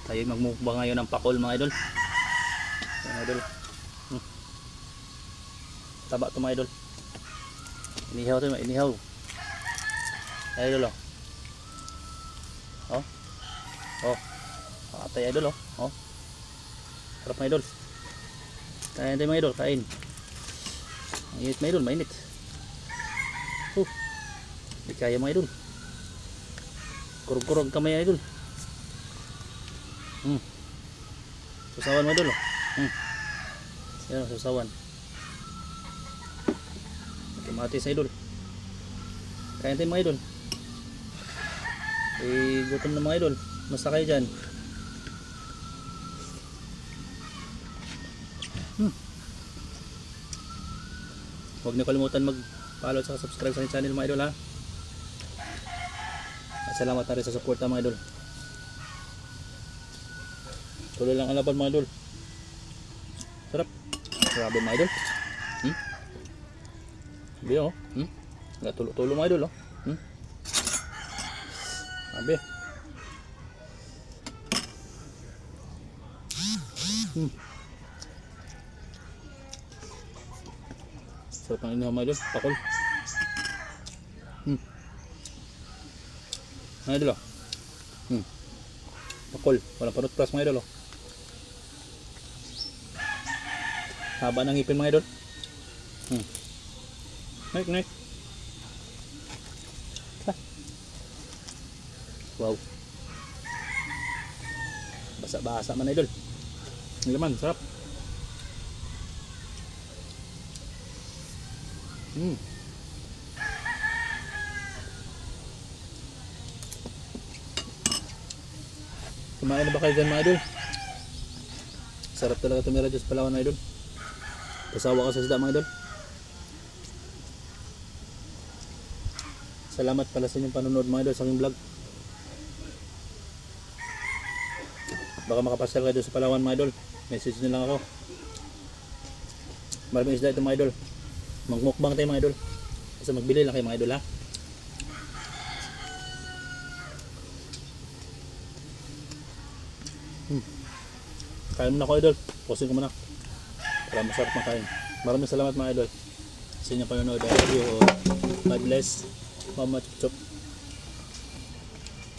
Tayo magmukbang ngayon ng pakol mga idol. Mga idol. Taba to mga idol. Inihaw to, inihaw. Idol oh. Oh. Oh. Atay idol oh. Oh. Sarap mga idol. Kain tayo mga idol, kain. Mainit mga idol, mainit. Hindi kaya mga idol. Kurog-kurog kamay idol. Susawan mga idol oh. Yan susawan. Kamatis idol. Kain tayo mga idol. Gutom na mga idol. Masa kayo dyan? Huwag niyo kalimutan mag-follow at subscribe sa channel mga idol ha. At salamat na rin sa suporta mga idol. Tuloy lang ang laban mga idol. Sarap. Grabe mga idol. Sabi oh. Tulo mga idol oh. Sabi. Sarap ang inihaw mga idol. Pakol. Mga idol oh. Pakol. Walang panutpras mga idol oh. Haba ng ngipin mga idol. Naik. Wow. Basa-basa man idol. Ang laman, sarap. Kumain na ba kayo dyan mga idol? Sarap talaga tumira dyan sa Palawan mga idol. Kasawa ka sa isda mga idol. Salamat pala sa inyong panonood mga idol sa aking vlog. Baka makapasyal kayo doon sa Palawan mga idol. Message nyo lang ako. Maraming isda ito mga idol. Magmukbang tayo mga idol. Kasi magbili lang kayo mga idol ha. Kain muna ako idol. Posin ko muna para masarap makain. Maraming salamat mga idol sa inyong panonood. I love you. God bless. Mama Chup Chup.